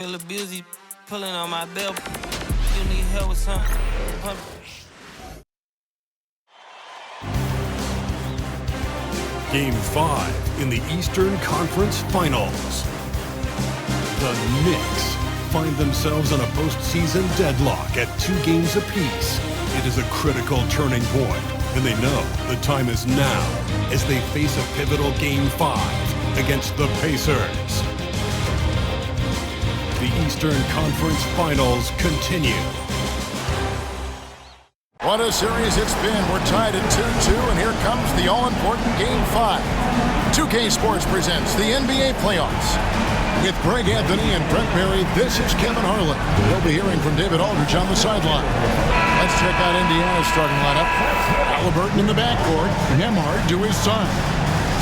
Feel busy pulling on my belt. You need help with something? Game 5 in the Eastern Conference Finals. The Knicks find themselves on a postseason deadlock at 2 games apiece. It is a critical turning point, and they know the time is now as they face a pivotal Game 5 against the Pacers. The Eastern Conference Finals continue. What a series it's been. We're tied at 2-2, and here comes the all-important Game 5. 2K Sports presents the NBA Playoffs. With Greg Anthony and Brent Barry, this is Kevin Harlan. We'll be hearing from David Aldridge on the sideline. Let's check out Indiana's starting lineup. Halliburton in the backcourt, Nembhard to his son.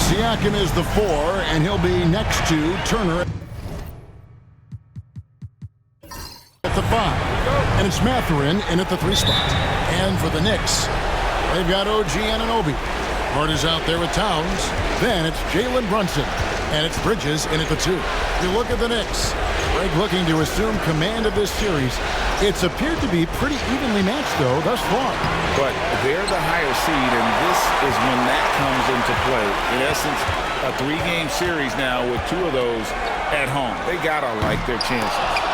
Siakam is the 4, and he'll be next to Turner at the 5. And it's Mathurin in at the 3 spot. And for the Knicks, they've got OG Anunoby. Hart is out there with Towns. Then it's Jalen Brunson. And it's Bridges in at the 2. You look at the Knicks. Greg looking to assume command of this series. It's appeared to be pretty evenly matched, though, thus far. But they're the higher seed, and this is when that comes into play. In essence, a 3-game series now with 2 of those at home. They gotta like their chances.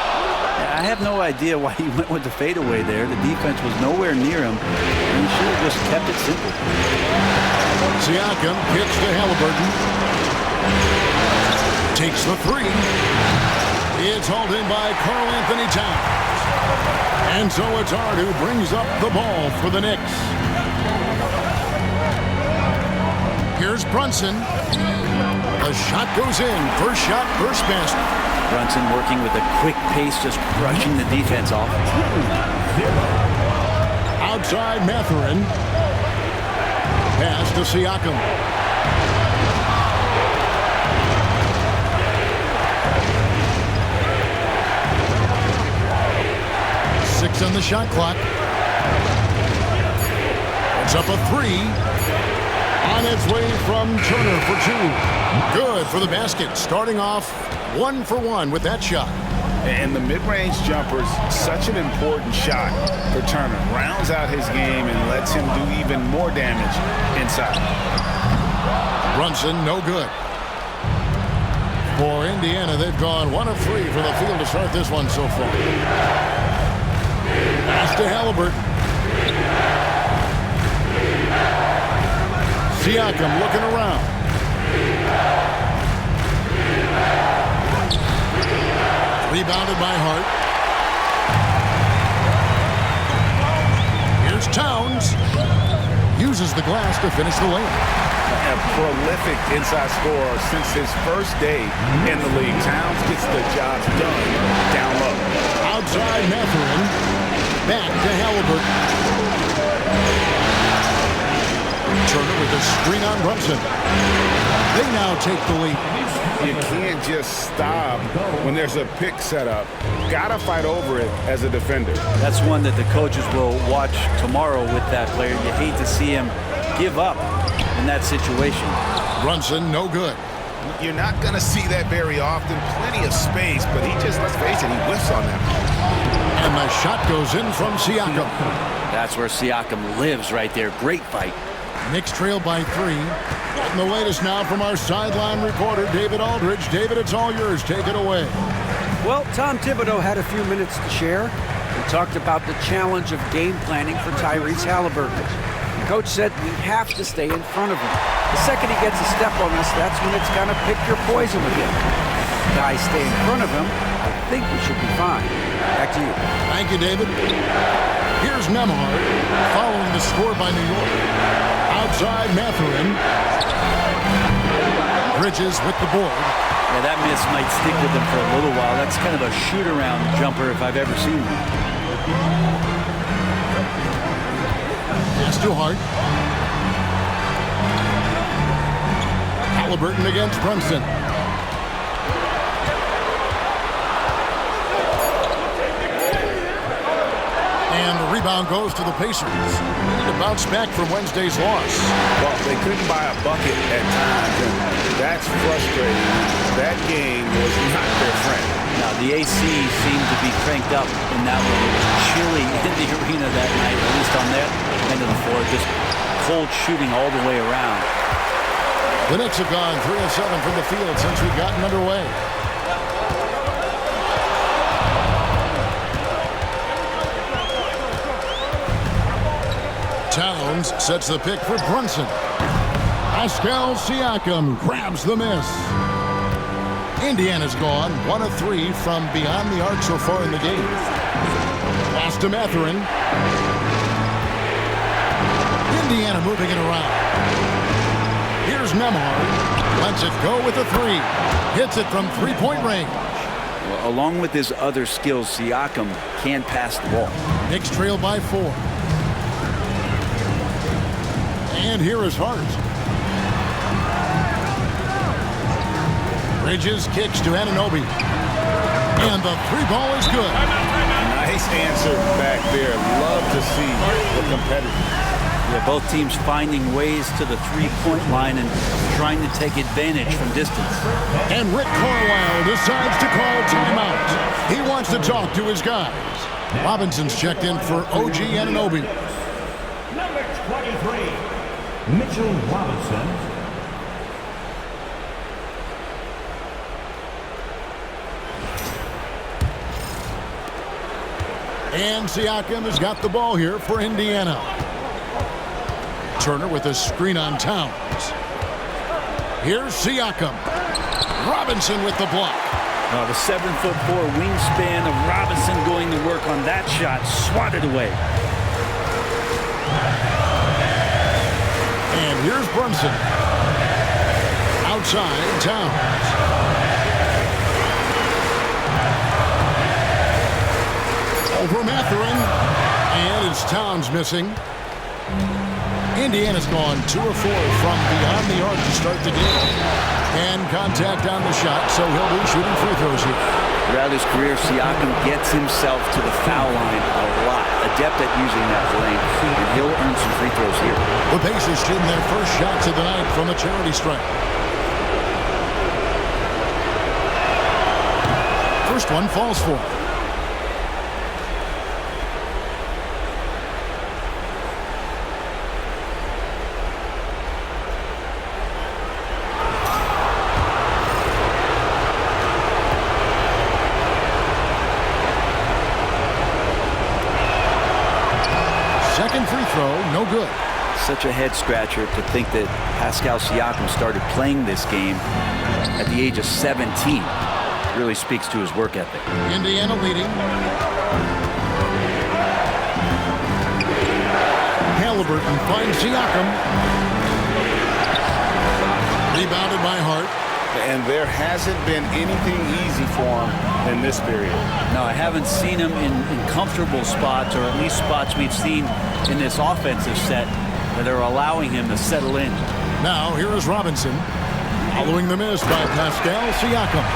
I have no idea why he went with the fadeaway there. The defense was nowhere near him. He should have just kept it simple. Siakam kicks to Halliburton. Takes the 3. It's hauled in by Karl Anthony Towns. And so it's Hart who brings up the ball for the Knicks. Here's Brunson. The shot goes in. First shot, first basket. Brunson working with a quick pace, just crushing the defense off. Outside Mathurin. Pass to Siakam. Six on the shot clock. It's up a 3. On its way from Turner for 2. Good for the basket. Starting off 1 for 1 with that shot. And the mid-range jumper's such an important shot for Turner. Rounds out his game and lets him do even more damage inside. Brunson, no good. For Indiana, they've gone 1 of 3 from the field to start this one so far. Pass to Halliburton. Siakam looking around. Rebounded by Hart. Here's Towns. Uses the glass to finish the layup. A prolific inside scorer since his first day in the league. Towns gets the job done down low. Outside Mathurin. Back to Halliburton. Turner with a screen on Brunson. They now take the lead. You can't just stop when there's a pick set up. Gotta fight over it as a defender. That's one that the coaches will watch tomorrow with that player. You hate to see him give up in that situation. Brunson, no good. You're not gonna see that very often. Plenty of space, but he just, let's face it, he whiffs on that. And the shot goes in from Siakam. That's where Siakam lives right there. Great fight. Knicks trail by 3. And the latest now from our sideline reporter, David Aldridge. David, it's all yours. Take it away. Well, Tom Thibodeau had a few minutes to share. He talked about the challenge of game planning for Tyrese Halliburton. The coach said we have to stay in front of him. The second he gets a step on us, that's when it's going to pick your poison with him. Guys stay in front of him, I think we should be fine. Back to you. Thank you, David. Here's Nembhard following the score by New York. Outside Mathurin. Bridges with the board. Yeah, that miss might stick with him for a little while. That's kind of a shoot-around jumper if I've ever seen one. Pass to Hart. Halliburton against Brunson. And the rebound goes to the Pacers. They need to bounce back from Wednesday's loss. Well, they couldn't buy a bucket at times, and that's frustrating. That game was not their friend. Now, the AC seemed to be cranked up in that one. It was chilly in the arena that night, at least on that end of the floor. Just cold shooting all the way around. The Knicks have gone 3 of 7 from the field since we've gotten underway. Towns sets the pick for Brunson. Pascal Siakam grabs the miss. Indiana's gone 1 of 3 from beyond the arc so far in the game. Pass to Mathurin. Indiana moving it around. Here's Nembhard. Lets it go with a 3. Hits it from three-point range. Well, along with his other skills, Siakam can pass the ball. Knicks trail by 4. And here is Hart. Bridges kicks to Anunoby. And the 3-ball is good. Nice answer back there. Love to see the competitive. Yeah, both teams finding ways to the three-point line and trying to take advantage from distance. And Rick Carlisle decides to call timeout. He wants to talk to his guys. Robinson's checked in for OG Anunoby. Number 23, Mitchell Robinson. And Siakam has got the ball here for Indiana. Turner with a screen on Towns. Here's Siakam. Robinson with the block. The 7'4" wingspan of Robinson going to work on that shot. Swatted away. And here's Brunson. Outside, Towns. Over Mathurin. And it's Towns missing. Indiana's gone 2 of 4 from beyond the arc to start the game. And contact on the shot, so he'll be shooting free throws here. Throughout his career, Siakam gets himself to the foul line a lot. Adept at using that lane. And he'll earn some free throws here. The Pacers shooting their first shots of the night from the charity stripe. First one falls for him. Second free throw, no good. Such a head scratcher to think that Pascal Siakam started playing this game at the age of 17. Really speaks to his work ethic. Indiana leading. Halliburton finds Siakam. Rebounded by Hart. And there hasn't been anything easy for him in this period. No, I haven't seen him in comfortable spots, or at least spots we've seen in this offensive set that are allowing him to settle in. Now, here is Robinson. Following the miss by Pascal Siakam.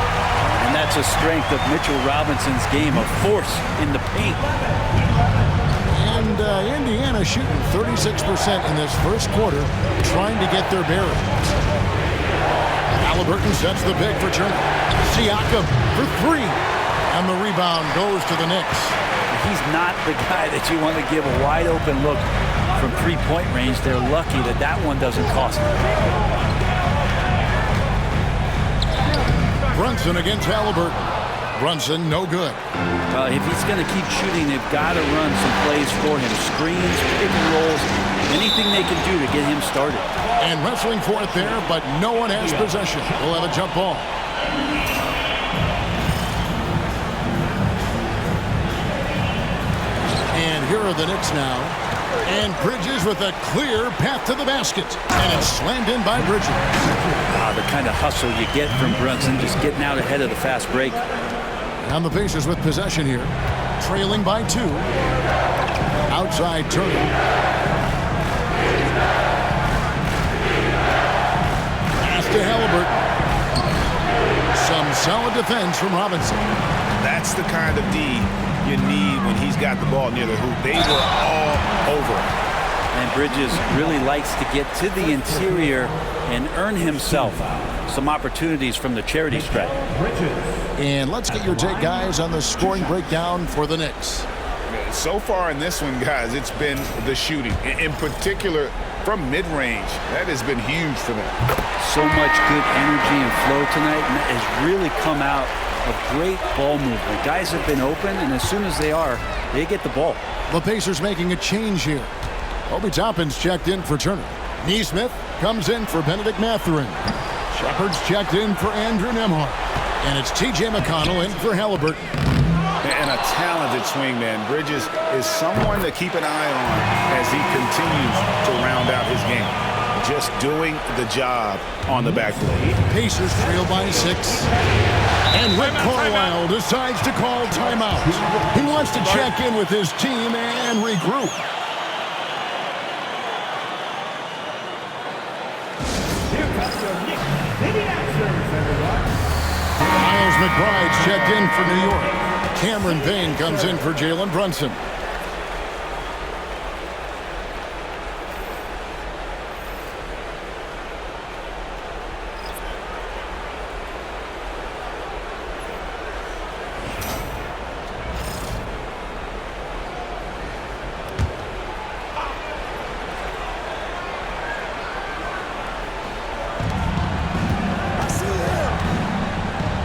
And that's a strength of Mitchell Robinson's game, a force in the paint. And Indiana shooting 36% in this first quarter, trying to get their bearings. Halliburton sets the pick for Turner. Siakam for 3. And the rebound goes to the Knicks. He's not the guy that you want to give a wide open look from three-point range. They're lucky that that one doesn't cost them. Brunson against Halliburton. Brunson, no good. If he's going to keep shooting, they've got to run some plays for him. Screens, pick and rolls, anything they can do to get him started. And wrestling for it there, but no one has possession. We'll have a jump ball. And here are the Knicks now. And Bridges with a clear path to the basket. And it's slammed in by Bridges. The kind of hustle you get from Brunson, just getting out ahead of the fast break. And the Pacers with possession here. Trailing by 2. Outside Turner. Pass to Halliburton. Some solid defense from Robinson. That's the kind of D you need when he's got the ball near the hoop. They were all over him. And Bridges really likes to get to the interior and earn himself some opportunities from the charity stripe. And let's get your take, guys, on the scoring breakdown for the Knicks. So far in this one, guys, it's been the shooting. In particular, from mid-range, that has been huge for them. So much good energy and flow tonight, and that has really come out of great ball movement. Guys have been open, and as soon as they are, they get the ball. The Pacers making a change here. Obi Toppin's checked in for Turner. Neesmith comes in for Benedict Mathurin. Shepard's checked in for Andrew Nembhard. And it's T.J. McConnell in for Halliburton. And a talented swingman. Bridges is someone to keep an eye on as he continues to round out his game. Just doing the job on the backboard. Pacers trail by 6. And Rick Carlisle decides to call timeout. He wants to check in with his team and regroup. Miles McBride's checked in for New York. Cameron Payne comes in for Jalen Brunson.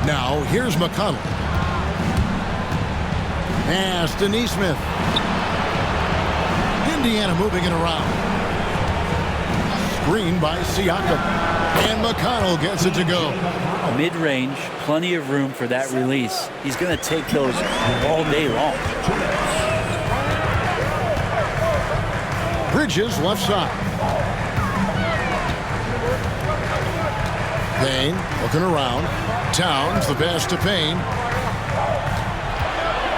Now, here's McConnell. Pass to Neesmith. Indiana moving it around. Screen by Siakam. And McConnell gets it to go. Mid-range, plenty of room for that release. He's going to take those all day long. Bridges left side. Payne looking around. Towns the pass to Payne.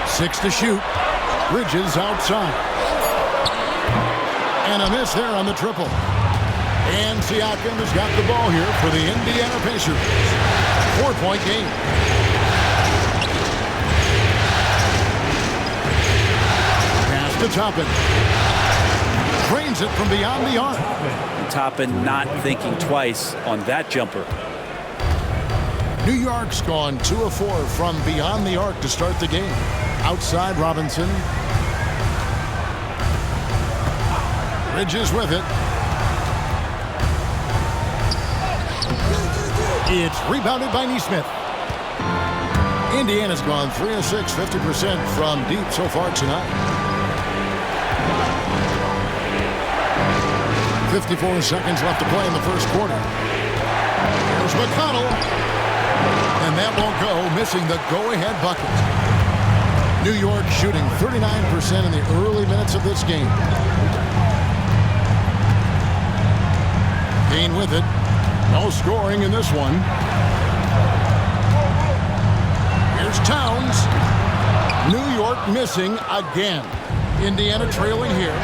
6 to shoot. Bridges outside. And a miss there on the triple. And Siakam has got the ball here for the Indiana Pacers. 4-point game. Pass to Toppin. Drains it from beyond the arc. Toppin not thinking twice on that jumper. New York's gone 2 of 4 from beyond the arc to start the game. Outside Robinson. Bridges with it. It's rebounded by Neesmith. Indiana's gone 3 of 6, 50% from deep so far tonight. 54 seconds left to play in the first quarter. Here's McConnell. And that won't go, missing the go-ahead bucket. New York shooting 39% in the early minutes of this game. Payne with it. No scoring in this one. Here's Towns. New York missing again. Indiana trailing here.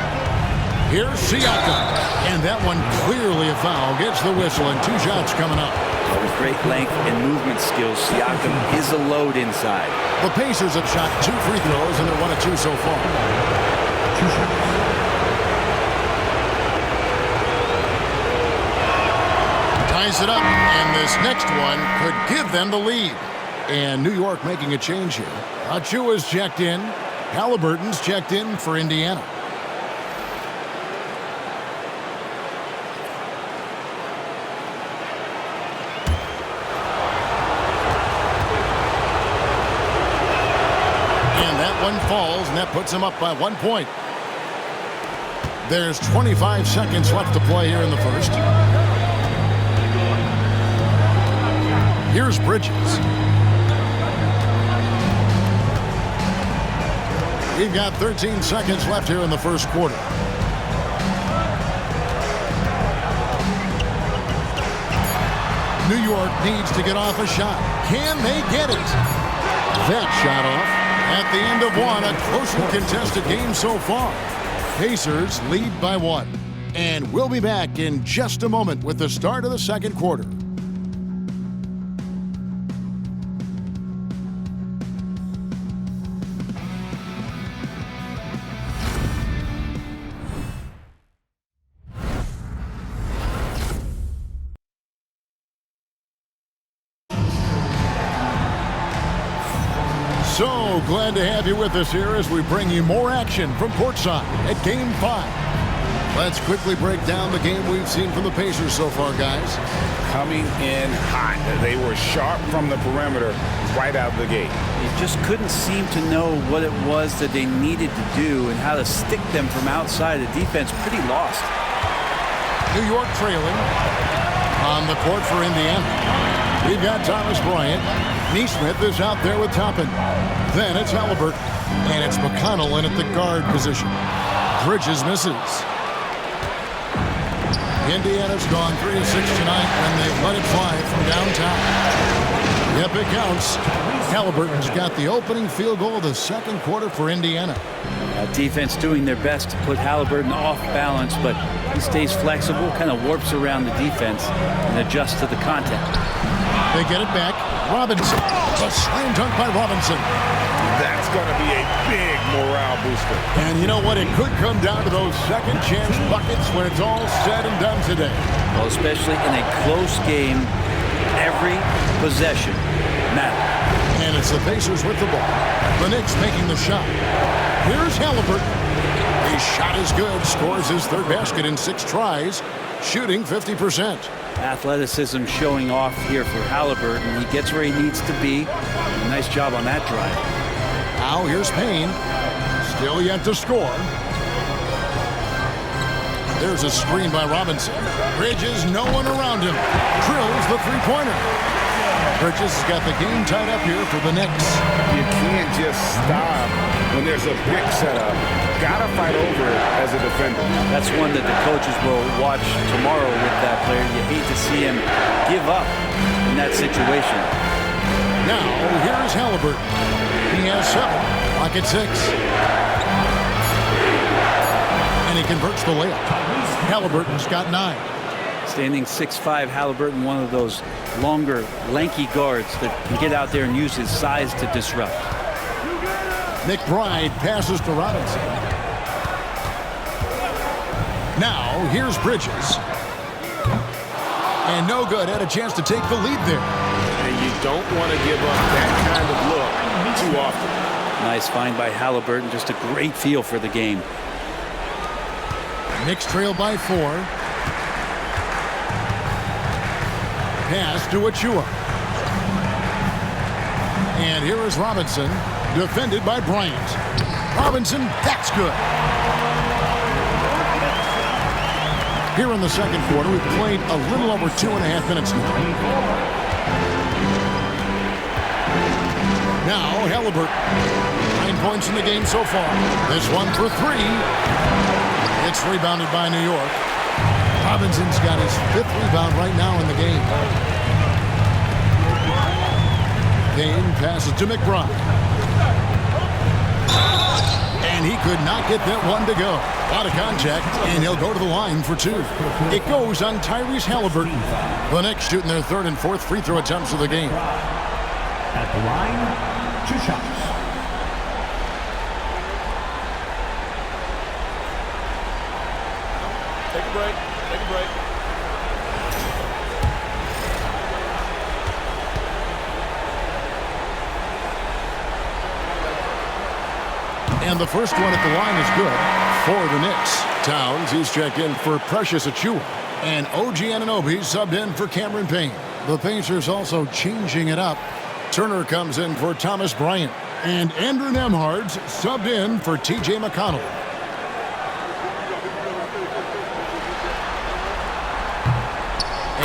Here's Siakam. And that one clearly a foul. Gets the whistle and 2 shots coming up. With great length and movement skills, Siakam is a load inside. The Pacers have shot 2 free throws, and they're 1 of 2 so far. Ties it up, and this next one could give them the lead. And New York making a change here. Achua's checked in. Halliburton's checked in for Indiana. One falls, and that puts him up by 1 point. There's 25 seconds left to play here in the first. Here's Bridges. We've got 13 seconds left here in the first quarter. New York needs to get off a shot. Can they get it? That shot off. At the end of one, a closely contested game so far. Pacers lead by 1. And we'll be back in just a moment with the start of the second quarter. glad to have you with us here as we bring you more action from courtside at Game 5. Let's quickly break down the game we've seen from the Pacers so far, guys. Coming in hot. They were sharp from the perimeter right out of the gate. They just couldn't seem to know what it was that they needed to do and how to stick them from outside. The defense pretty lost. New York trailing on the court for Indiana. We've got Thomas Bryant. Neesmith is out there with Toppin. Then it's Halliburton. And it's McConnell in at the guard position. Bridges misses. Indiana's gone 3 of 6 tonight when they've let it fly from downtown. Yep, it counts. Halliburton's got the opening field goal of the second quarter for Indiana. Defense doing their best to put Halliburton off balance, but he stays flexible, kind of warps around the defense and adjusts to the contact. They get it back. Robinson. A slam dunk by Robinson. That's going to be a big morale booster. And you know what? It could come down to those second chance buckets when it's all said and done today. Well, especially in a close game, every possession matters. And it's the Pacers with the ball. The Knicks making the shot. Here's Halliburton. His shot is good. Scores his third basket in 6 tries. Shooting 50%. Athleticism showing off here for Halliburton. He gets where he needs to be. Nice job on that drive. Now here's Payne. Still yet to score. There's a screen by Robinson. Bridges, no one around him. Drills the three-pointer. Bridges has got the game tied up here for the Knicks. You can't just stop when there's a big setup. Gotta fight over it as a defender. That's one that the coaches will watch tomorrow with that player. You hate to see him give up in that situation. Now, here's Halliburton. He has 7, pocket 6. And he converts the layup. Halliburton's got 9. Standing 6'5", Halliburton, one of those longer, lanky guards that can get out there and use his size to disrupt. McBride passes to Robinson. Now, here's Bridges. And no good. Had a chance to take the lead there. And you don't want to give up that kind of look too often. Nice find by Halliburton. Just a great feel for the game. Knicks trail by 4. Pass to Achua. And here is Robinson, defended by Bryant. Robinson, that's good. Here in the second quarter, we've played a little over 2.5 minutes now. Now, Halliburton. 9 points in the game so far. This one for 3. It's rebounded by New York. Robinson's got his 5th rebound right now in the game. Payne passes to McBride. And he could not get that one to go. Out of contact, and he'll go to the line for 2. It goes on Tyrese Halliburton. The Knicks shooting their 3rd and 4th free throw attempts of the game. At the line, 2 shots. Take a break. Take a break. And the first one at the line is good for the Knicks. Towns, he's checked in for Precious Achua. And OG Anunoby subbed in for Cameron Payne. The Pacers also changing it up. Turner comes in for Thomas Bryant. And Andrew Nembhard's subbed in for T.J. McConnell.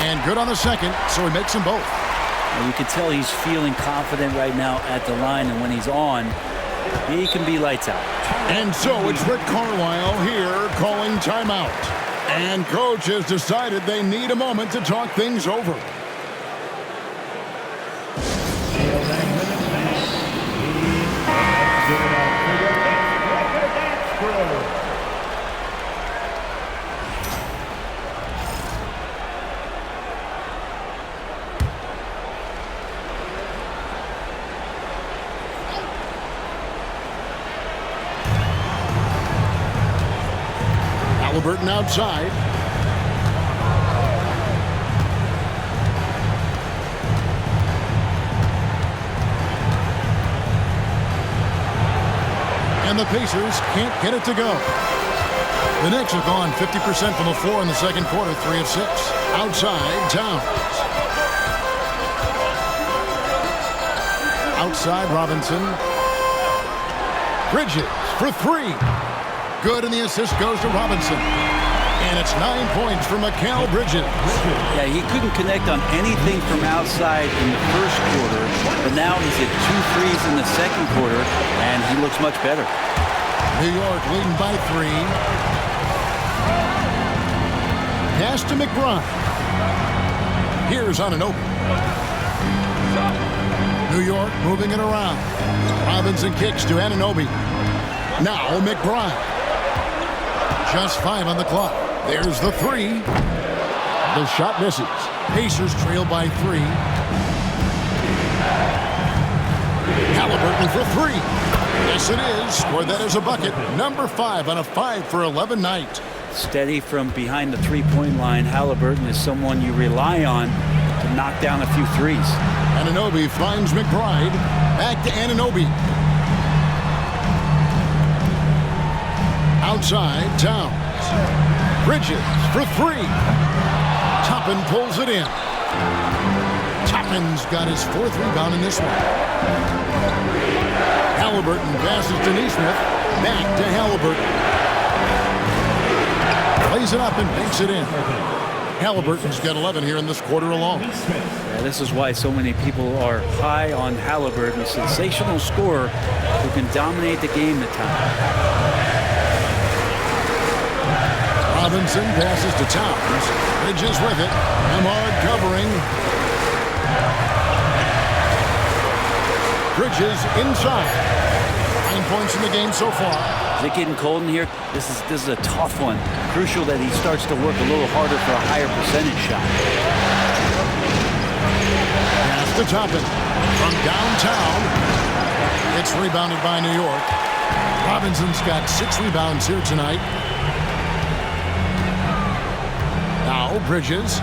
And good on the second, so he makes them both. And you can tell he's feeling confident right now at the line, and when he's on, he can be lights out. And so it's Rick Carlisle here calling timeout. And coach has decided they need a moment to talk things over. Halliburton outside. And the Pacers can't get it to go. The Knicks have gone 50% from the floor in the second quarter, 3 of 6. Outside, Towns. Outside, Robinson. Bridges for 3. Good, and the assist goes to Robinson. And it's 9 points for Mikal Bridges. Yeah, he couldn't connect on anything from outside in the first quarter, but now he's hit 2 threes in the second quarter, and he looks much better. New York leading by 3. Pass to McBride. Here's Anunoby. New York moving it around. Robinson kicks to Anunoby. Now McBride. Just 5 on the clock. There's the 3. The shot misses. Pacers trail by 3. Halliburton for 3. Yes, it is. Scored that as a bucket. Number 5 on a 5-for-11 night. Steady from behind the three-point line. Halliburton is someone you rely on to knock down a few threes. Anunoby finds McBride. Back to Anunoby. Outside, Towns. Bridges for 3. Toppin pulls it in. Toppin's got his 4th rebound in this one. Halliburton passes to Nesmith. Back to Halliburton. Plays it up and banks it in. Halliburton's got 11 here in this quarter alone. Yeah, this is why so many people are high on Halliburton. Sensational scorer who can dominate the game at times. Robinson passes to Towns. Bridges with it. Ahmad covering. Bridges inside. 9 points in the game so far. Is it getting cold in here? This is a tough one. Crucial that he starts to work a little harder for a higher percentage shot. Pass to Toppin. From downtown. It's rebounded by New York. Robinson's got 6 rebounds here tonight. Now Bridges.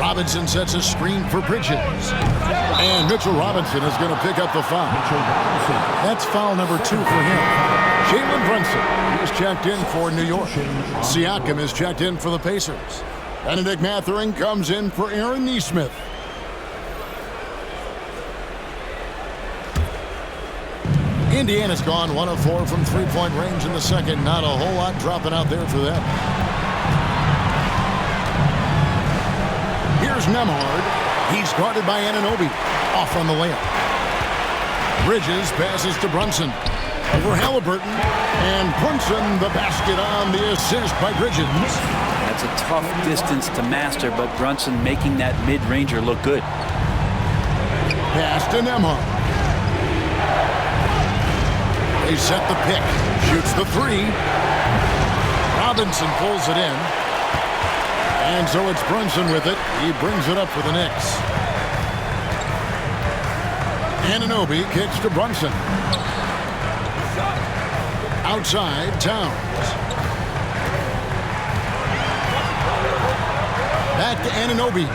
Robinson sets a screen for Bridges. And Mitchell Robinson is going to pick up the foul. That's foul number 2 for him. Jalen Brunson is checked in for New York. Siakam is checked in for the Pacers. Benedict Mathurin comes in for Aaron Nesmith. Indiana's gone 1 of 4 from three-point range in the second. Not a whole lot dropping out there for them. Here's Nembhard. He's guarded by Anunoby. Off on the layup. Bridges passes to Brunson. Over Halliburton. And Brunson the basket on the assist by Bridges. That's a tough distance to master, but Brunson making that mid-ranger look good. Pass to Nembhard. They set the pick. Shoots the 3. Robinson pulls it in. And so it's Brunson with it. He brings it up for the Knicks. Anunoby kicks to Brunson. Outside, Towns. Back to Anunoby.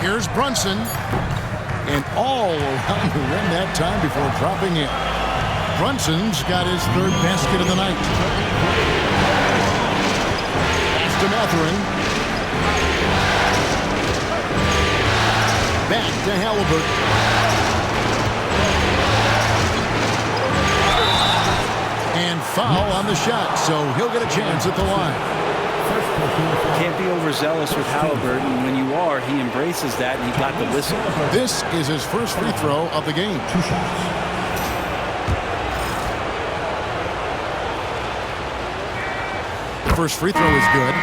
Here's Brunson. And all around the rim that time before dropping in. Brunson's got his 3rd basket of the night. Pass to Mathurin. Back to Halliburton. And foul on the shot, so he'll get a chance at the line. Can't be overzealous with Halliburton. When you are, he embraces that, and he got the whistle. This is his first free throw of the game. 2 shots. The first free throw is good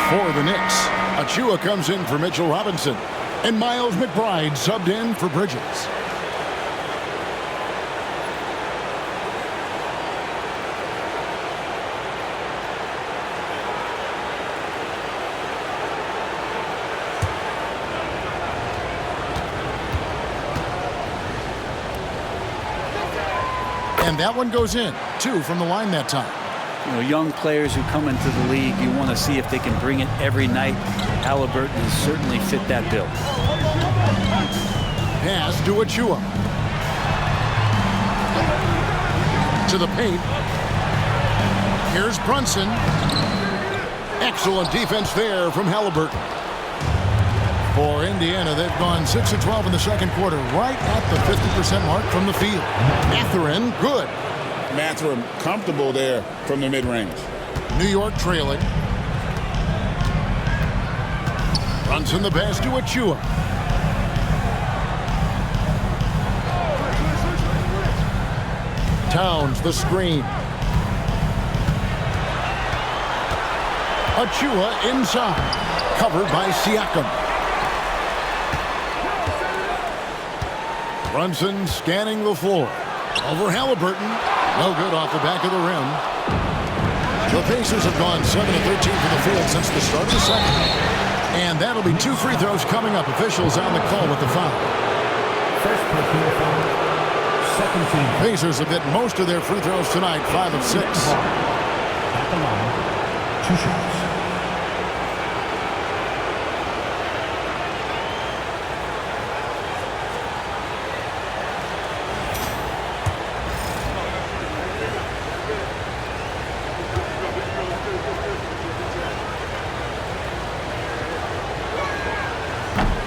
for the Knicks. Achua comes in for Mitchell Robinson. And Miles McBride subbed in for Bridges. And that one goes in. 2 from the line that time. You know, young players who come into the league, you want to see if they can bring it every night. Halliburton has certainly fit that bill. Pass to Achua. To the paint. Here's Brunson. Excellent defense there from Halliburton. For Indiana, they've gone 6 of 12 in the second quarter, right at the 50% mark from the field. Mathurin, good. Mathurin comfortable there from the mid-range. New York trailing. Brunson the pass to Achua. Towns the screen. Achua inside. Covered by Siakam. Brunson scanning the floor. Over Halliburton. No good off the back of the rim. The Pacers have gone 7 of 13 from the field since the start of the second. And that'll be 2 free throws coming up. Officials on the call with the foul. First personal foul. Second team. Pacers have hit most of their free throws tonight, 5 of 6. At the line. 2 shots.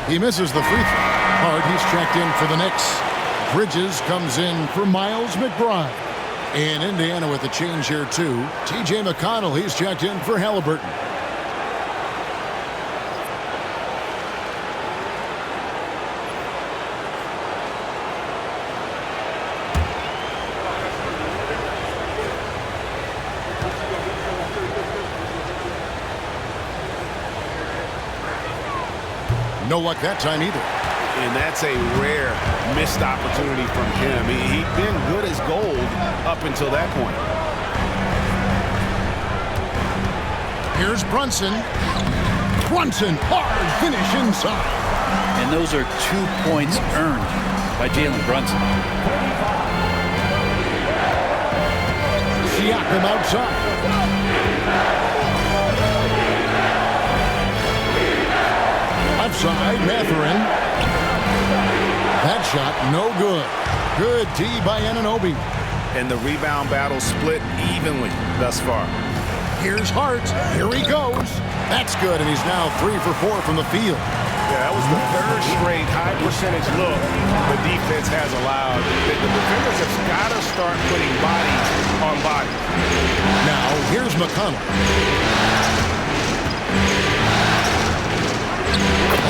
He misses the free throw. Hard, he's checked in for the Knicks. Bridges comes in for Miles McBride. And Indiana with a change here, too. T.J. McConnell, he's checked in for Halliburton. No luck that time either. And that's a rare missed opportunity from him. He'd been good as gold up until that point. Here's Brunson. Brunson, hard finish inside. And those are 2 points earned by Jalen Brunson. Siakam outside. Outside, Mathurin. That shot, no good. Good D by Anunoby. And the rebound battle split evenly thus far. Here's Hart. Here he goes. That's good, and he's now 3 for 4 from the field. Yeah, that was the third straight high percentage look the defense has allowed. The defenders have got to start putting bodies on bodies. Now, here's McConnell.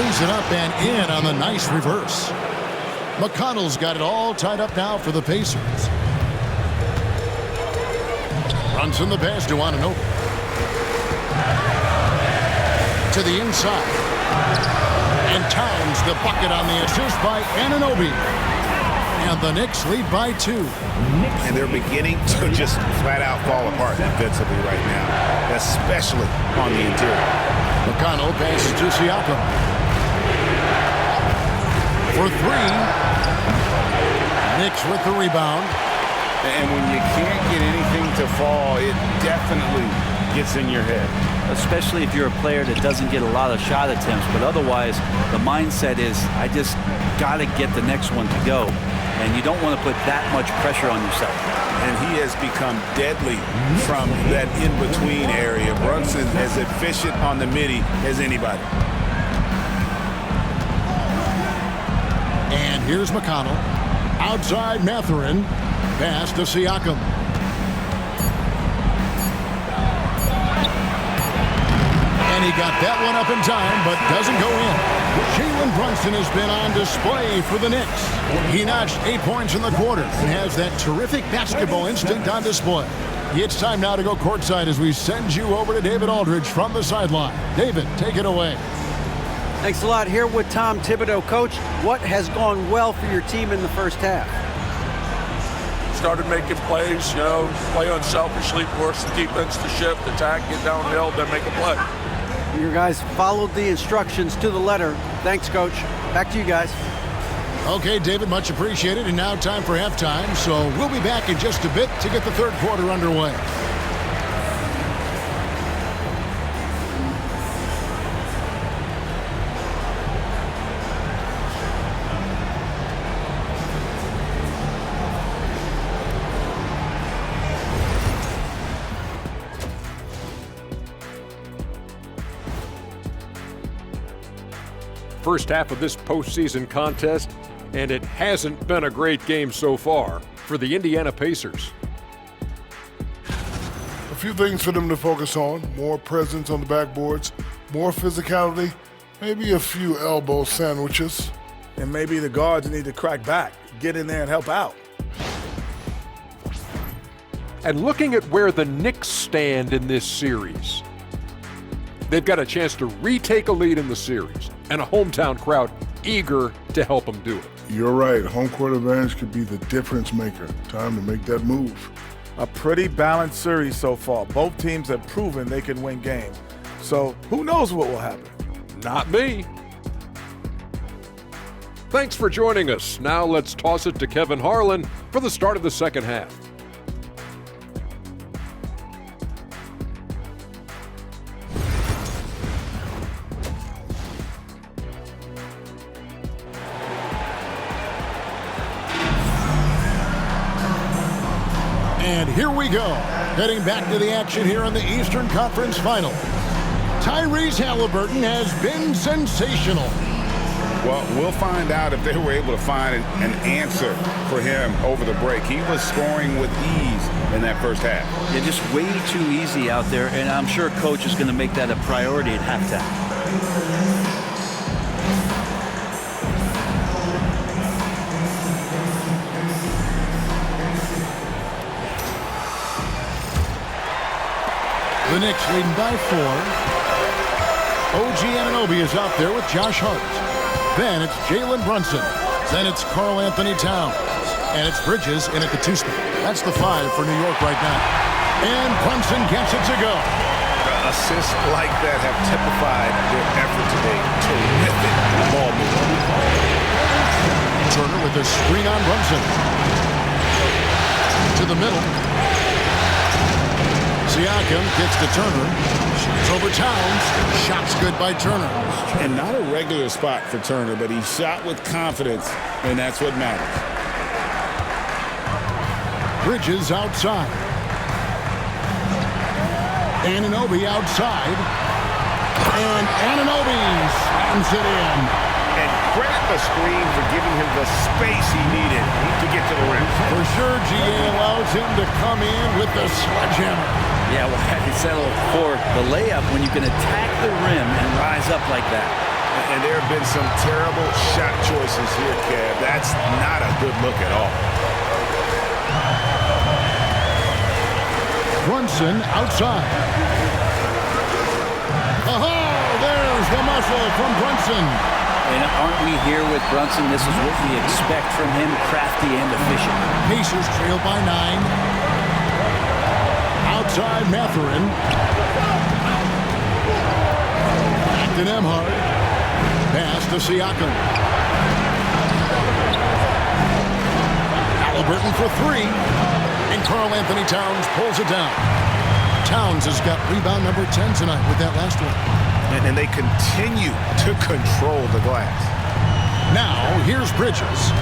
Lays it up and in on the nice reverse. McConnell's got it all tied up now for the Pacers. Brunson the pass to Anunoby. To the inside. And Towns the bucket on the assist by Anunoby. And the Knicks lead by 2. And they're beginning to just flat out fall apart defensively right now, especially on the interior. McConnell passes to Siakam. For 3. Knicks with the rebound. And when you can't get anything to fall, it definitely gets in your head. Especially if you're a player that doesn't get a lot of shot attempts. But otherwise, the mindset is, I just got to get the next one to go. And you don't want to put that much pressure on yourself. And he has become deadly from that in-between area. Brunson as efficient on the midi as anybody. And here's McConnell. Outside Mathurin. Pass to Siakam. And he got that one up in time, but doesn't go in. Jalen Brunson has been on display for the Knicks. He notched 8 points in the quarter and has that terrific basketball instinct on display. It's time now to go courtside as we send you over to David Aldridge from the sideline. David, take it away. Thanks a lot. Here with Tom Thibodeau. Coach, what has gone well for your team in the first half? Started making plays, play unselfishly, force the defense to shift, attack, get downhill, then make a play. Your guys followed the instructions to the letter. Thanks, Coach. Back to you guys. Okay, David, much appreciated. And now time for halftime. So we'll be back in just a bit to get the third quarter underway. first half of this postseason contest, and it hasn't been a great game so far for the Indiana Pacers. A few things for them to focus on: more presence on the backboards, more physicality, maybe a few elbow sandwiches. And maybe the guards need to crack back, get in there and help out. And looking at where the Knicks stand in this series, they've got a chance to retake a lead in the series, and a hometown crowd eager to help them do it. You're right. Home court advantage could be the difference maker. Time to make that move. A pretty balanced series so far. Both teams have proven they can win games. So who knows what will happen? Not me. Thanks for joining us. Now let's toss it to Kevin Harlan for the start of the second half. And here we go. Heading back to the action here in the Eastern Conference Final. Tyrese Haliburton has been sensational. Well, we'll find out if they were able to find an answer for him over the break. He was scoring with ease in that first half. Yeah, just way too easy out there, and I'm sure Coach is going to make that a priority at halftime. The Knicks leading by 4. OG Anunoby is out there with Josh Hart. Then it's Jalen Brunson. Then it's Karl Anthony Towns. And it's Bridges in at the 2 spot. That's the 5 for New York right now. And Brunson gets it to go. Assists like that have typified their effort today. Terrific ball movement. Turner with a screen on Brunson. To the middle. Siakam gets to Turner. Shoots over Towns. Shot's good by Turner. And not a regular spot for Turner, but he shot with confidence, and that's what matters. Bridges outside. Anunoby outside. And Anunoby slams it in. And credit the screen for giving him the space he needed to get to the rim. For sure, GA allows him to come in with the sledgehammer. Yeah, well, I settle for the layup when you can attack the rim and rise up like that. And there have been some terrible shot choices here, Kev. That's not a good look at all. Brunson outside. Oh, there's the muscle from Brunson. And aren't we here with Brunson? This is what we expect from him, crafty and efficient. Pacers trail by 9. Outside Mathurin. Back to Nembhard. Pass to Siakam. Haliburton for 3. And Karl Anthony Towns pulls it down. Towns has got rebound number 10 tonight with that last one. And they continue to control the glass. Now, here's Bridges.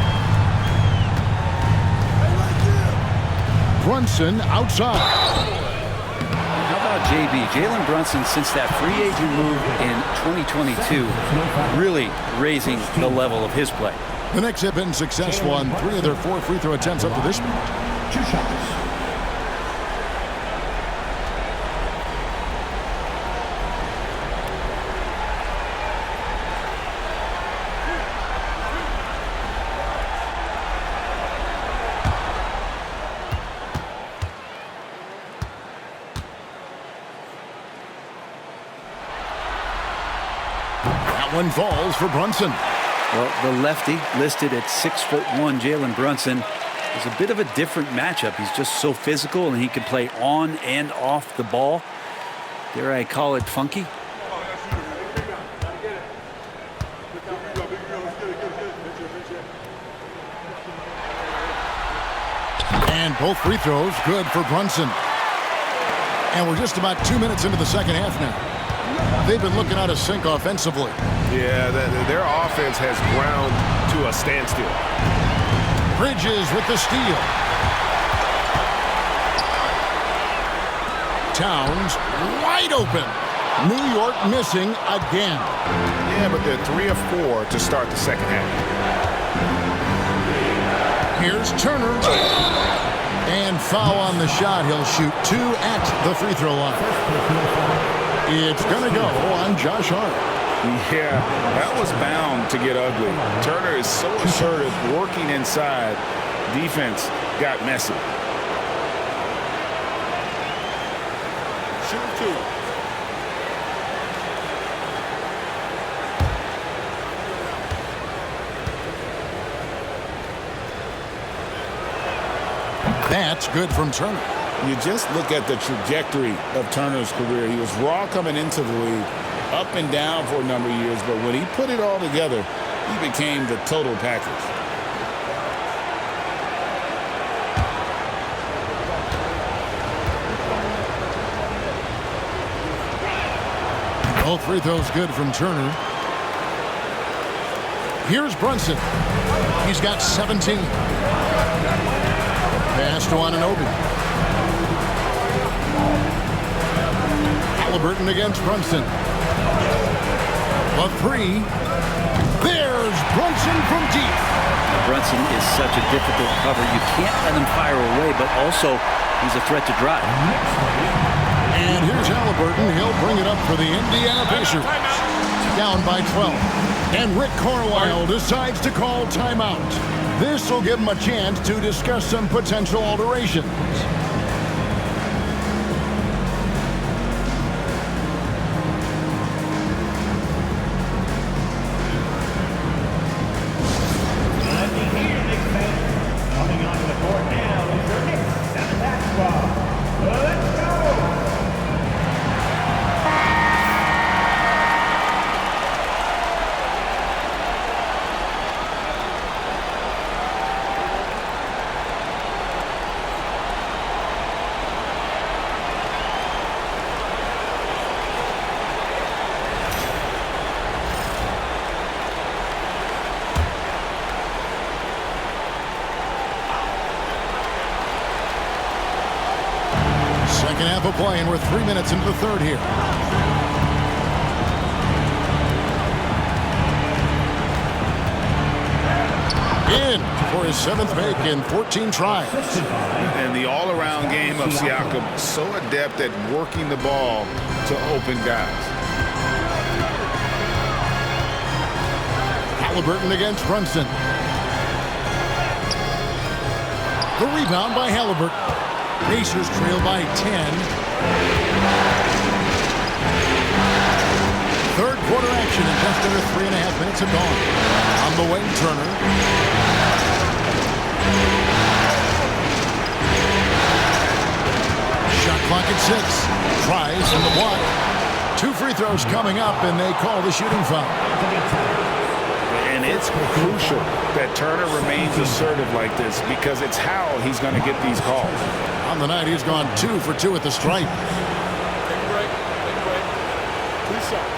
Brunson outside. How about JB? Jalen Brunson, since that free agent move in 2022, really raising the level of his play. The Knicks have been successful on 3 of their 4 free throw attempts up to this point. 2 shots. One falls for Brunson. Well, the lefty listed at 6'1", Jalen Brunson, is a bit of a different matchup. He's just so physical, and he can play on and off the ball. Dare I call it funky? And both free throws good for Brunson. And we're just about 2 minutes into the second half now. They've been looking out of sync offensively. Yeah, their offense has ground to a standstill. Bridges with the steal. Towns wide open. New York missing again. Yeah, but they're 3 of 4 to start the second half. Here's Turner. And foul on the shot. He'll shoot 2 at the free throw line. It's going to go on Josh Hart. Yeah, that was bound to get ugly. Turner is so assertive, working inside. Defense got messy. Shoot 2. That's good from Turner. You just look at the trajectory of Turner's career. He was raw coming into the league, up and down for a number of years, but when he put it all together, he became the total package. Both free throws good from Turner. Here's Brunson. He's got 17. Pass to Anunoby. Halliburton against Brunson. A 3. There's Brunson from deep. Brunson is such a difficult cover. You can't let him fire away, but also he's a threat to drive. And here's Halliburton. He'll bring it up for the Indiana Pacers. Down by 12. And Rick Carlisle decides to call timeout. This will give him a chance to discuss some potential alterations. Coming onto the court now is your Knicks 7th basketball. Let's go! Second half of play, and we're 3 minutes into the third here. In for his 7th make in 14 tries. And the all-around game of Siakam, so adept at working the ball to open guys. Halliburton against Brunson. The rebound by Halliburton. Pacers trail by 10. Third quarter action in just under 3.5 minutes have gone. On the wing, Turner. Shot clock at 6. Tries from the block. 2 free throws coming up, and they call the shooting foul. And it's crucial that Turner remains assertive like this because it's how he's going to get these calls. On the night, he's gone 2 for 2 at the stripe. Take a break. Take a break. 2 shots.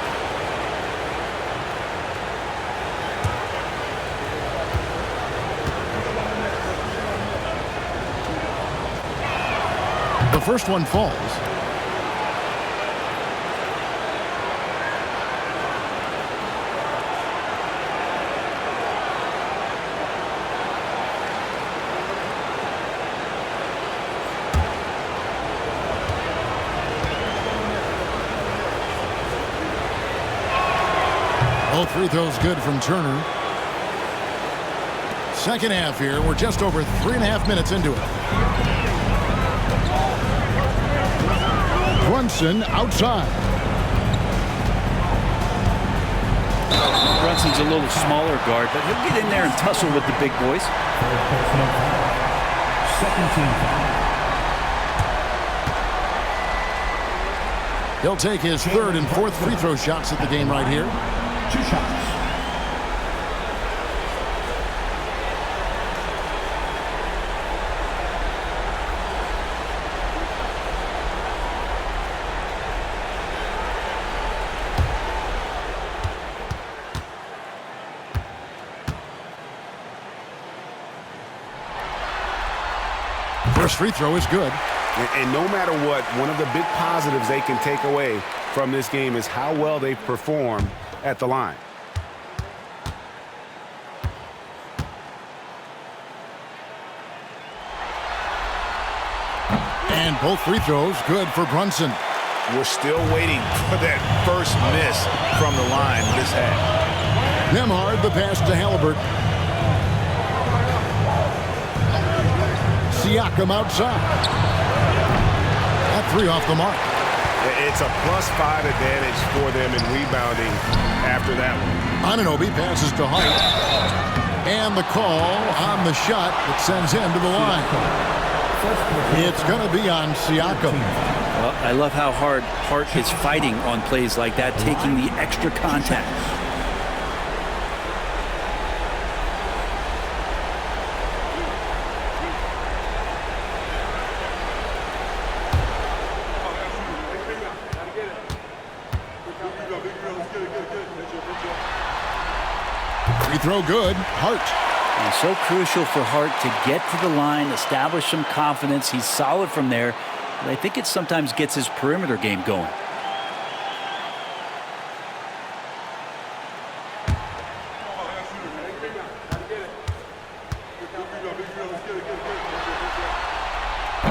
The first one falls. Both free throws good from Turner. Second half here. We're just over 3.5 minutes into it. Brunson outside. Brunson's a little smaller guard, but he'll get in there and tussle with the big boys. Second team. He'll take his 3rd and 4th free throw shots at the game right here. 2 shots. First free throw is good. And no matter what, one of the big positives they can take away from this game is how well they perform at the line. And both free throws good for Brunson. We're still waiting for that first miss from the line this half. Nembhard the pass to Halliburton. Siakam outside. That three off the mark. It's a +5 advantage for them in rebounding after that one. Anunoby passes to Hart. And the call on the shot that sends him to the line. It's going to be on Siakam. Well, I love how hard Hart is fighting on plays like that, taking the extra contact. Free throw good. Hart. And so crucial for Hart to get to the line, establish some confidence. He's solid from there. But I think it sometimes gets his perimeter game going.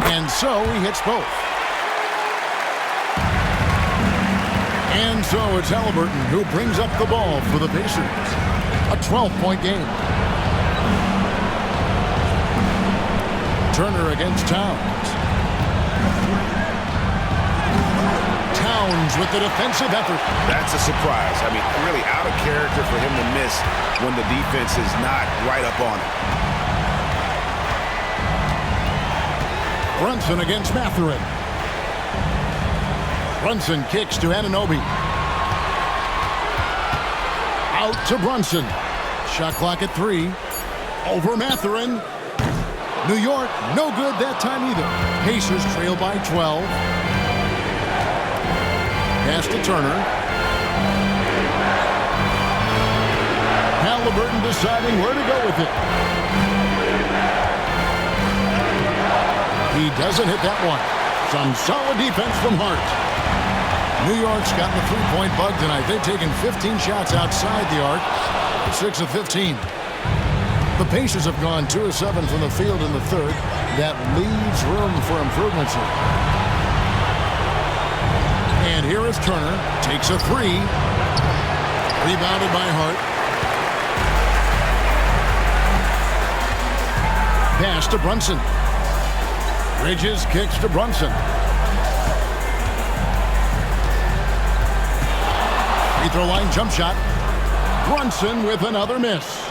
And so he hits both. And so it's Halliburton who brings up the ball for the Pacers. A 12-point game. Turner against Towns. Towns with the defensive effort. That's a surprise. I mean, really out of character for him to miss when the defense is not right up on him. Brunson against Mathurin. Brunson kicks to Anunoby. Out to Brunson. Shot clock at 3. Over Mathurin. New York, no good that time either. Pacers trail by 12. Pass to Turner. Halliburton deciding where to go with it. He doesn't hit that one. Some solid defense from Hart. New York's got the three-point bug tonight. They've taken 15 shots outside the arc. 6 of 15. The Pacers have gone 2 of 7 from the field in the third. That leaves room for improvements here. And here is Turner. Takes a three. Rebounded by Hart. Pass to Brunson. Bridges kicks to Brunson. Free throw line jump shot. Brunson with another miss.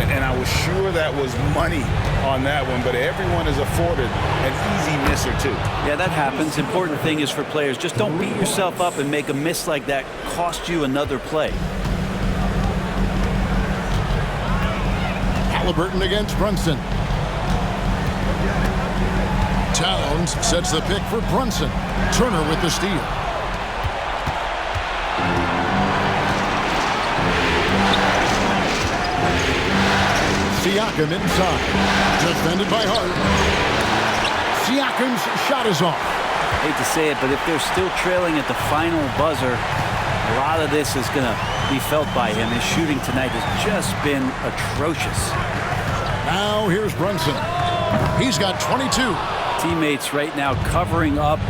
And I was sure that was money on that one, but everyone is afforded an easy miss or two. Yeah, that happens. Important thing is for players, just don't beat yourself up and make a miss like that cost you another play. Halliburton against Brunson. Towns sets the pick for Brunson. Turner with the steal. Siakam inside. Defended by Hart. Siakam's shot is off. Hate to say it, but if they're still trailing at the final buzzer, a lot of this is going to be felt by him. His shooting tonight has just been atrocious. Now here's Brunson. He's got 22. Teammates right now covering up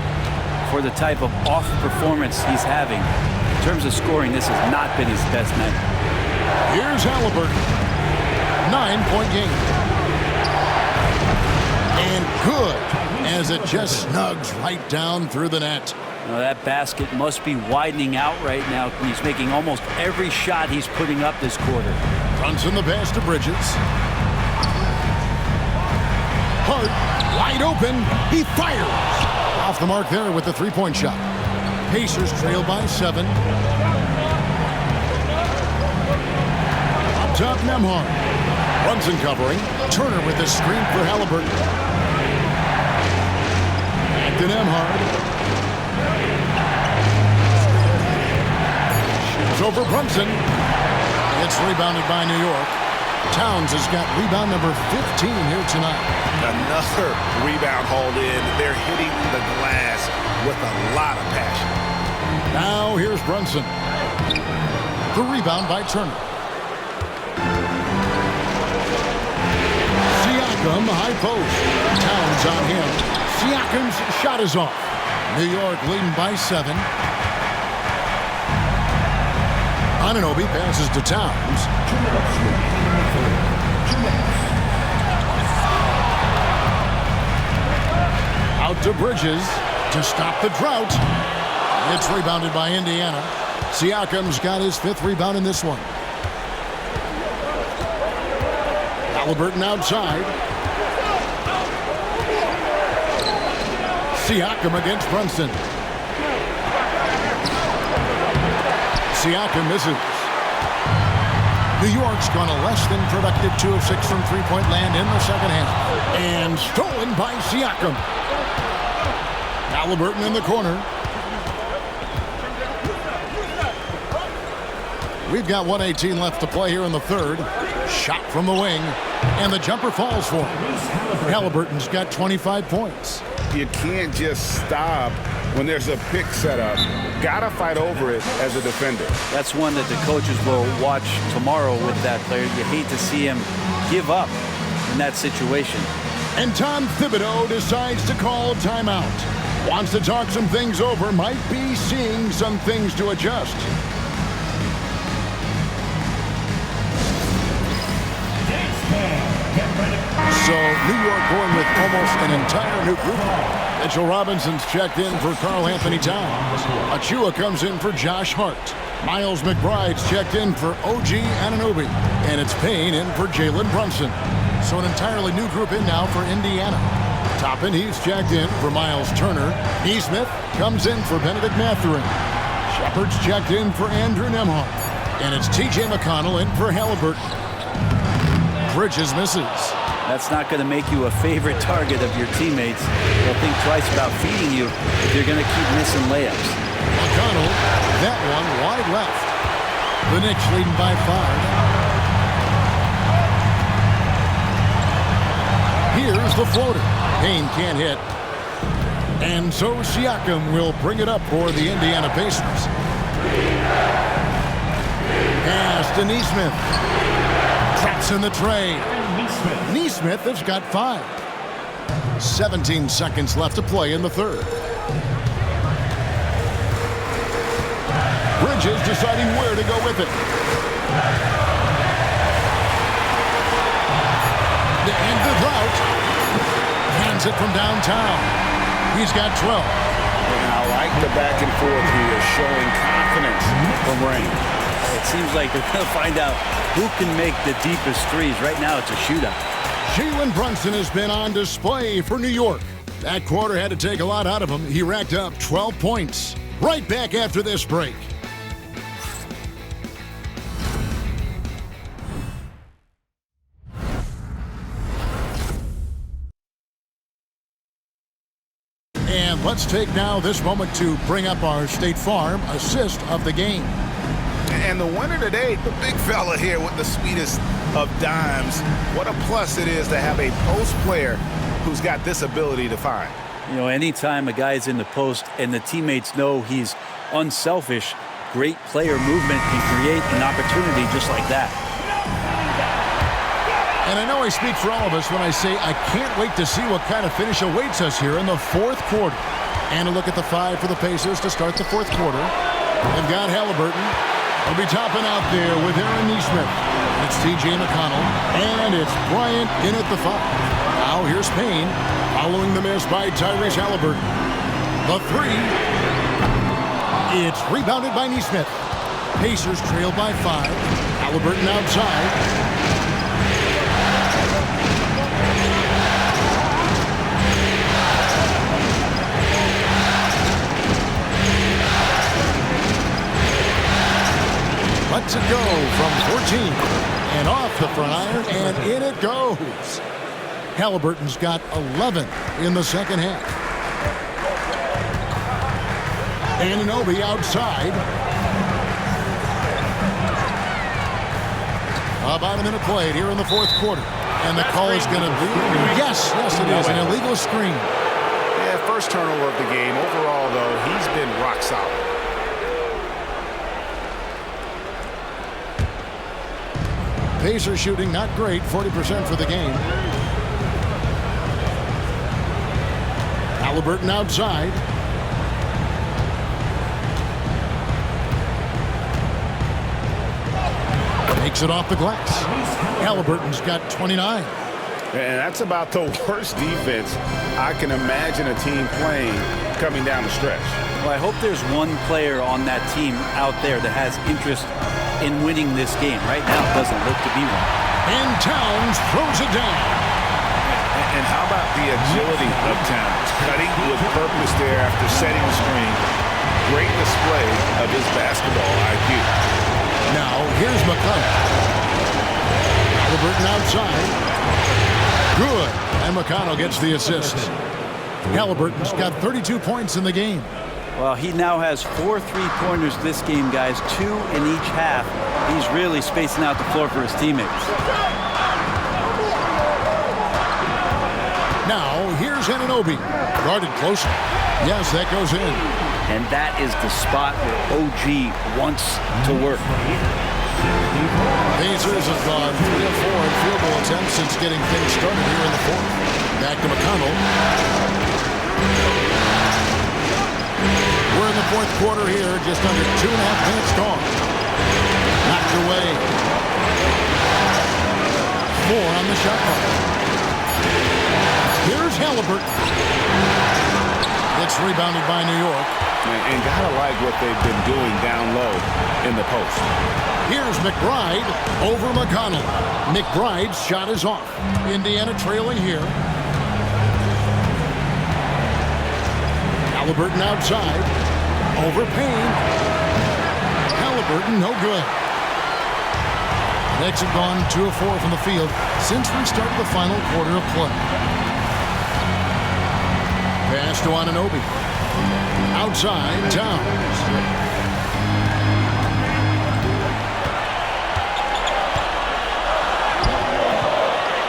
for the type of off performance he's having. In terms of scoring, this has not been his best night. Here's Halliburton. 9-point game. And good as it just snugs right down through the net. Now that basket must be widening out right now. He's making almost every shot he's putting up this quarter. Brunson the pass to Bridges. Hart wide open. He fires. Off the mark there with the three-point shot. Pacers trail by 7. Up top, Nembhard. Brunson covering. Turner with the screen for Halliburton. Back to Nembhard. Shoots over Brunson. It's rebounded by New York. Towns has got rebound number 15 here tonight. Another rebound hauled in. They're hitting the glass with a lot of passion. Now here's Brunson. The rebound by Turner. Siakam, high post. Towns on him. Siakam's shot is off. New York leading by 7. Anunoby passes to Towns. Out to Bridges to stop the drought. It's rebounded by Indiana. Siakam's got his 5th rebound in this one. Halliburton outside. Siakam against Brunson. Siakam misses. New York's gone a less than productive 2 of 6 from three-point land in the second half. And stolen by Siakam. Halliburton in the corner. We've got 1:18 left to play here in the third. Shot from the wing, and the jumper falls for him. Halliburton's got 25 points. You can't just stop when there's a pick set up. Gotta fight over it as a defender. That's one that the coaches will watch tomorrow with that player. You hate to see him give up in that situation. And Tom Thibodeau decides to call timeout. Wants to talk some things over, might be seeing some things to adjust. So New York going with almost an entire new group. Mitchell Robinson's checked in for Karl Anthony Towns. Achua comes in for Josh Hart. Miles McBride's checked in for OG Anunoby. And it's Payne in for Jalen Brunson. So an entirely new group in now for Indiana. Toppin, he's checked in for Miles Turner. Nesmith comes in for Benedict Mathurin. Shepard's checked in for Andrew Nembhard. And it's TJ McConnell in for Halliburton. Bridges misses. That's not going to make you a favorite target of your teammates. They'll think twice about feeding you if you're going to keep missing layups. McConnell, that one wide left. The Knicks leading by 5. Here's the floater. Payne can't hit. And so Siakam will bring it up for the Indiana Pacers. Pass to Nesmith. Traps in the tray. Nesmith has got 5. 17 seconds left to play in the third. Bridges deciding where to go with it. To end the drought. Hands it from downtown. He's got 12. And I like the back and forth here, showing confidence from Rain. It seems like they're going to find out who can make the deepest threes. Right now, it's a shootout. Jalen Brunson has been on display for New York. That quarter had to take a lot out of him. He racked up 12 points. Right back after this break. And let's take now this moment to bring up our State Farm assist of the game. And the winner today, the big fella here with the sweetest of dimes. What a plus it is to have a post player who's got this ability to find. You know, anytime a guy's in the post and the teammates know he's unselfish, great player movement can create an opportunity just like that. And I know I speak for all of us when I say I can't wait to see what kind of finish awaits us here in the fourth quarter. And a look at the 5 for the Pacers to start the fourth quarter. They've got Halliburton. He'll be topping out there with Aaron Nesmith. It's TJ McConnell. And it's Bryant in at the 5. Now here's Payne. Following the miss by Tyrese Halliburton. The 3. It's rebounded by Nesmith. Pacers trail by 5. Halliburton outside. Lets it go from 14. And off the front iron, and in it goes. Halliburton's got 11 in the second half. Anunoby outside. About a minute played here in the fourth quarter. And the call is going to be, yes, it is, an illegal screen. Yeah, first turnover of the game. Overall, though, he's been rock solid. Pacers shooting not great, 40% for the game. Halliburton outside. Takes it off the glass. Halliburton's got 29. And that's about the worst defense I can imagine a team playing coming down the stretch. Well, I hope there's one player on that team out there that has interest in winning this game. Right now, it doesn't look to be one. And Towns throws it down. And how about the agility of Towns? Cutting with purpose there after setting the screen. Great display of his basketball IQ. Now, here's McConnell. Halliburton outside. Good. And McConnell gets the assist. Halliburton's got 32 points in the game. Well, he now has 4 3-pointers this game, guys, 2 in each half. He's really spacing out the floor for his teammates. Now, here's Anunoby. Guarded closer. Yes, that goes in. And that is the spot where OG wants to work. Pacers have gone 3 of 4 in field goal attempts since getting things started here in the fourth. Back to McConnell. We're in the fourth quarter here, just under 2.5 minutes gone. Knocked away. 4 on the shot clock. Here's Halliburton. It's rebounded by New York. And gotta like what they've been doing down low in the post. Here's McBride over McConnell. McBride's shot is off. Indiana trailing here. Halliburton outside. Over Payne. Halliburton no good. Knicks have gone 2 of 4 from the field since we started the final quarter of play. Pass to Anunoby. Outside, Towns.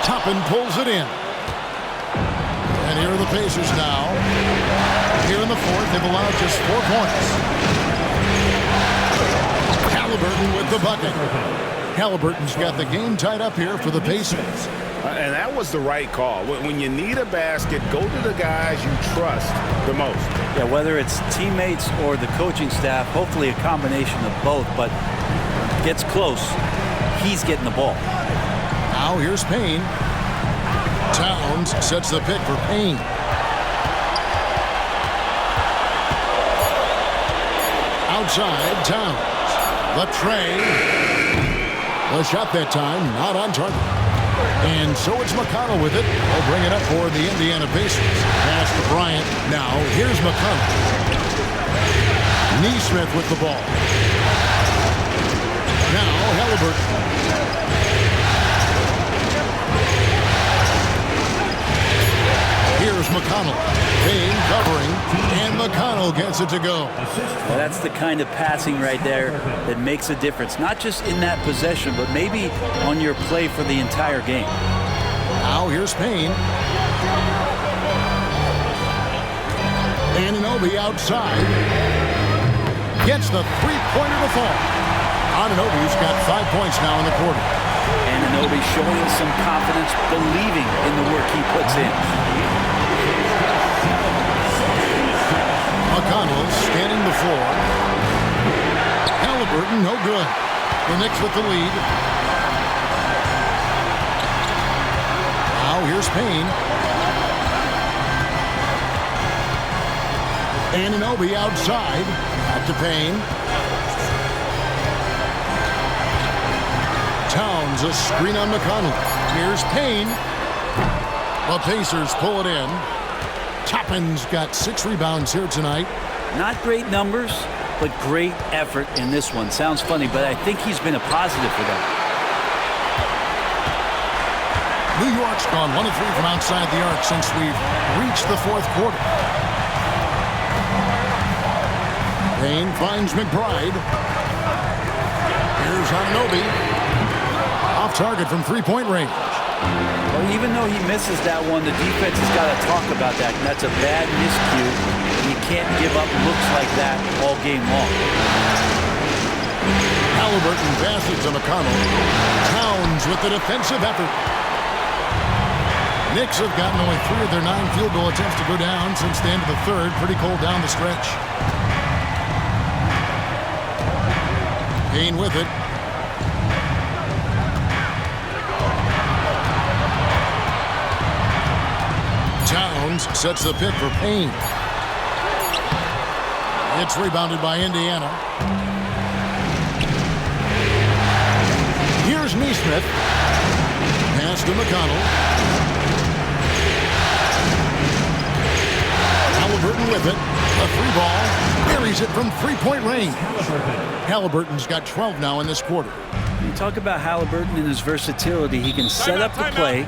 Toppin pulls it in. And here are the Pacers now. Here in the fourth, they've allowed just 4 points. Halliburton with the bucket. Halliburton's got the game tied up here for the Pacers. And that was the right call. When you need a basket, go to the guys you trust the most. Yeah, whether it's teammates or the coaching staff, hopefully a combination of both, but gets close, he's getting the ball. Now here's Payne. Towns sets the pick for Payne. Outside, Towns. The tray. The shot that time, not on target. And so it's McConnell with it. They'll bring it up for the Indiana Pacers. Pass to Bryant. Now, here's McConnell. Neesmith with the ball. Now, Halliburton. Here's McConnell. Payne covering, and McConnell gets it to go. Well, that's the kind of passing right there that makes a difference. Not just in that possession, but maybe on your play for the entire game. Now here's Payne. Anunoby outside. Gets the three-pointer to fall. Anunoby's got 5 points now in the quarter. Anunoby showing some confidence, believing in the work he puts in. McConnell scanning the floor. Halliburton, no good. The Knicks with the lead. Now here's Payne. Anunoby outside. Back to Payne. Towns, a screen on McConnell. Here's Payne. The Pacers pull it in. Toppin's got 6 rebounds here tonight. Not great numbers, but great effort in this one. Sounds funny, but I think he's been a positive for them. New York's gone 1 of 3 from outside the arc since we've reached the fourth quarter. Payne finds McBride. Here's Anunoby. Off target from 3-point range. Well, even though he misses that one, the defense has got to talk about that. And that's a bad miscue. You can't give up looks like that all game long. Halliburton passes to McConnell. Towns with the defensive effort. Knicks have gotten only 3 of their 9 field goal attempts to go down since the end of the third. Pretty cold down the stretch. Payne with it. Towns sets the pick for Payne. It's rebounded by Indiana. Here's Neesmith. Pass to McConnell. Halliburton with it. A free ball. Buries it from three-point range. Halliburton's got 12 now in this quarter. You talk about Halliburton and his versatility. He can set up the play,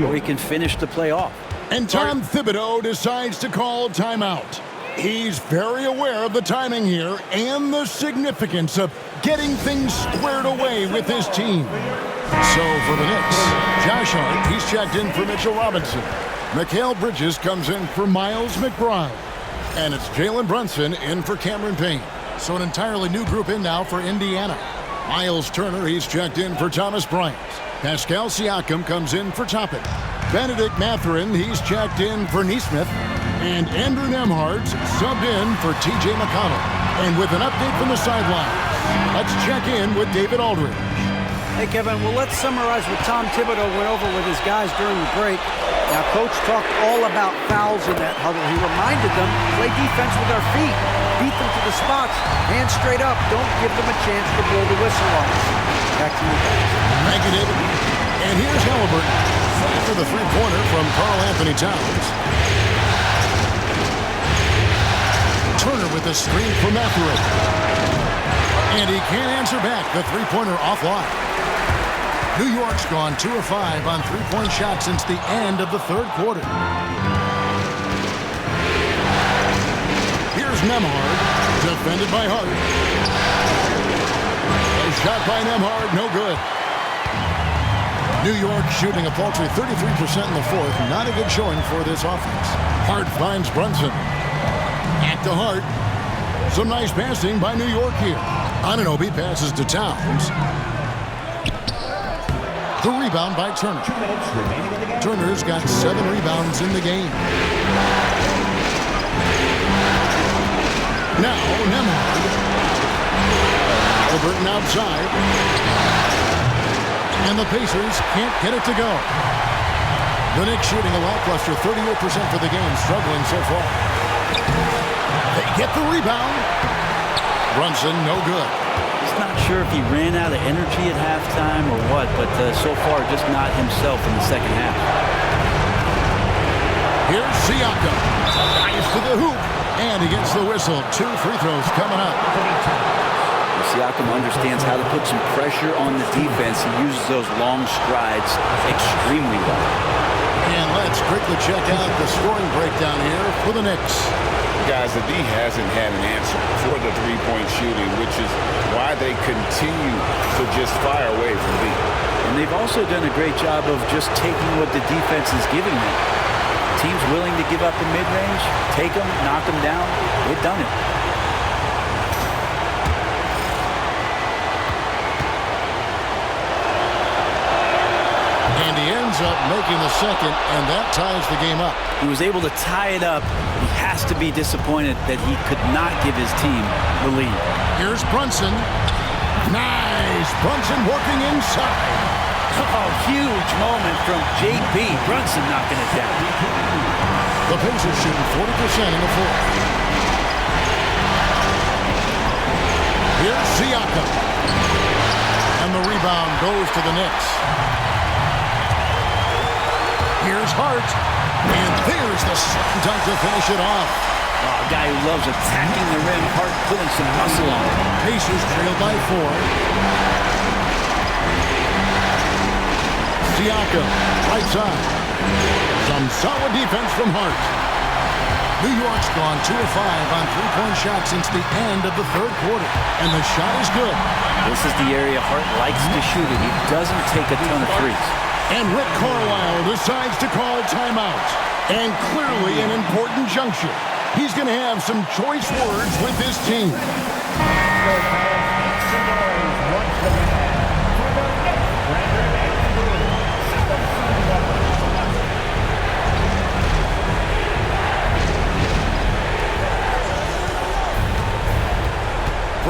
or he can finish the play off. And Tom Thibodeau decides to call timeout. He's very aware of the timing here and the significance of getting things squared away with his team. So for the Knicks, Josh Hart, he's checked in for Mitchell Robinson. Mikal Bridges comes in for Miles McBride. And it's Jalen Brunson in for Cameron Payne. So an entirely new group in now for Indiana. Miles Turner, he's checked in for Thomas Bryant. Pascal Siakam comes in for Toppin. Benedict Mathurin, he's checked in for Neesmith. And Andrew Nembhard's subbed in for T.J. McConnell. And with an update from the sideline, let's check in with David Aldridge. Hey, Kevin, well, let's summarize what Tom Thibodeau went over with his guys during the break. Now, Coach talked all about fouls in that huddle. He reminded them, play defense with our feet. Beat them to the spots. Hands straight up. Don't give them a chance to blow the whistle on us. Back to you guys. Thank you, David. And here's Halliburton. After the three-pointer from Karl Anthony Towns. Turner with a screen for Mathurin. And he can't answer back. The three-pointer offline. New York's gone 2 of 5 on three-point shots since the end of the third quarter. Here's Nembhard, defended by Hart. A shot by Nembhard, no good. New York shooting a paltry 33% in the fourth. Not a good showing for this offense. Hart finds Brunson. Back to Hart. Some nice passing by New York here. Anunoby passes to Towns. The rebound by Turner. Turner's got 7 rebounds in the game. Now Nembhard. Halliburton outside. And the Pacers can't get it to go. The Knicks shooting a lackluster 38% for the game, struggling so far. They get the rebound. Brunson, no good. Not sure if he ran out of energy at halftime or what, but so far just not himself in the second half. Here's Siakam. Dives to the hoop, and he gets the whistle. 2 free throws coming up. Siakam understands how to put some pressure on the defense. He uses those long strides extremely well. And let's quickly check out the scoring breakdown here for the Knicks. Guys, the D hasn't had an answer for the three-point shooting, which is why they continue to just fire away from D. And they've also done a great job of just taking what the defense is giving them. Teams willing to give up the mid-range, take them, knock them down. They've done it. And he ends up making the second, and that ties the game up. He was able to tie it up. He has to be disappointed that he could not give his team the lead. Here's Brunson. Nice. Brunson working inside. Oh, huge moment from J.B. Brunson knocking it down. The Pacers shooting 40% in the fourth. Here's Siakam. And the rebound goes to the Knicks. Here's Hart. And there's the slam dunk to finish it off. Oh, a guy who loves attacking the rim. Hart putting some muscle on it. Pacers trail by 4. Siakam, right side. Some solid defense from Hart. New York's gone 2 of 5 on three-point shots since the end of the third quarter. And the shot is good. This is the area Hart likes to shoot it. He doesn't take a ton of threes. And Rick Carlisle decides to call timeout. And clearly an important juncture. He's going to have some choice words with his team.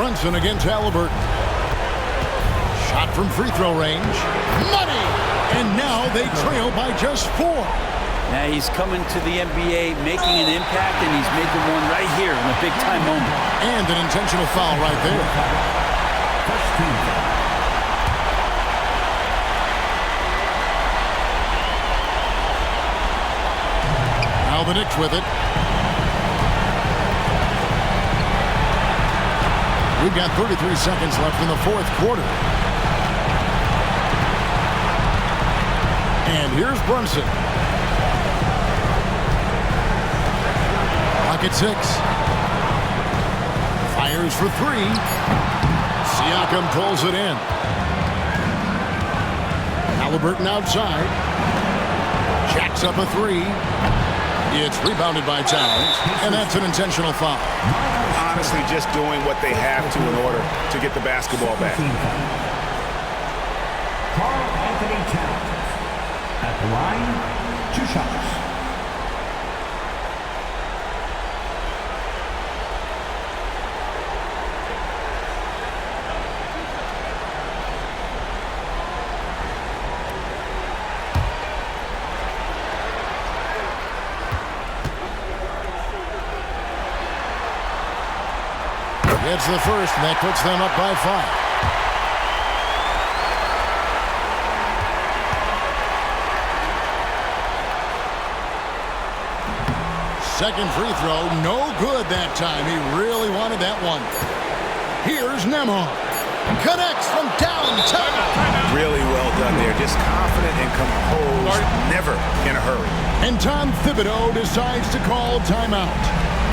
Brunson against Halliburton. Shot from free throw range. Money! And now they trail by just 4. Now he's coming to the NBA, making an impact, and he's making one right here in a big-time moment. And an intentional foul right there. Now the Knicks with it. We've got 33 seconds left in the fourth quarter. And here's Brunson. Clock at 6. Fires for 3. Siakam pulls it in. Halliburton outside. Jacks up a 3. It's rebounded by Towns, and that's an intentional foul. Honestly, just doing what they have to in order to get the basketball back. Karl Anthony Towns at the line, 2 shots. It's the first, and that puts them up by 5. Second free throw, no good that time. He really wanted that one. Here's Nembhard. Connects from downtown. Really well done there. Just confident and composed, never in a hurry. And Tom Thibodeau decides to call timeout.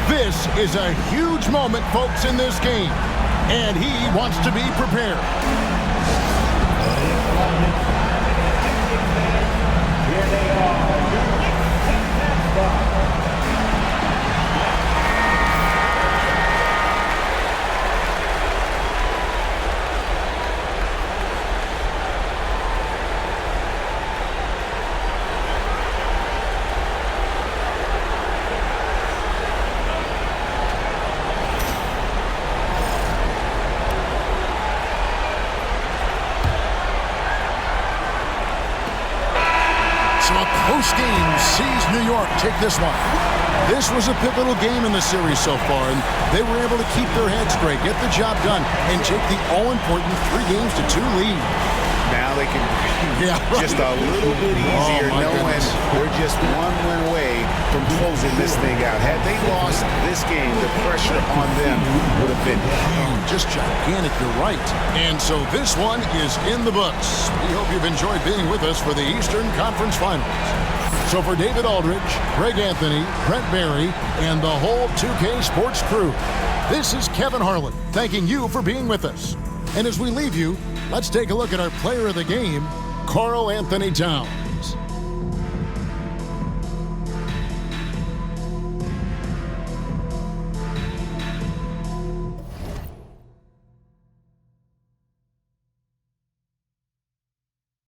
This is a huge moment, folks, in this game, and he wants to be prepared. Here they are, your Knicks. Post-game sees New York take this one. This was a pivotal game in the series so far, and they were able to keep their heads straight, get the job done, and take the all-important 3-2 lead. Now they can just a little bit easier knowing they're just one win away from closing this thing out. Had they lost this game, the pressure on them would have been huge. Just gigantic, you're right. And so this one is in the books. We hope you've enjoyed being with us for the Eastern Conference Finals. So for David Aldridge, Greg Anthony, Brent Barry, and the whole 2K Sports crew, this is Kevin Harlan thanking you for being with us. And as we leave you, let's take a look at our player of the game, Karl Anthony Towns.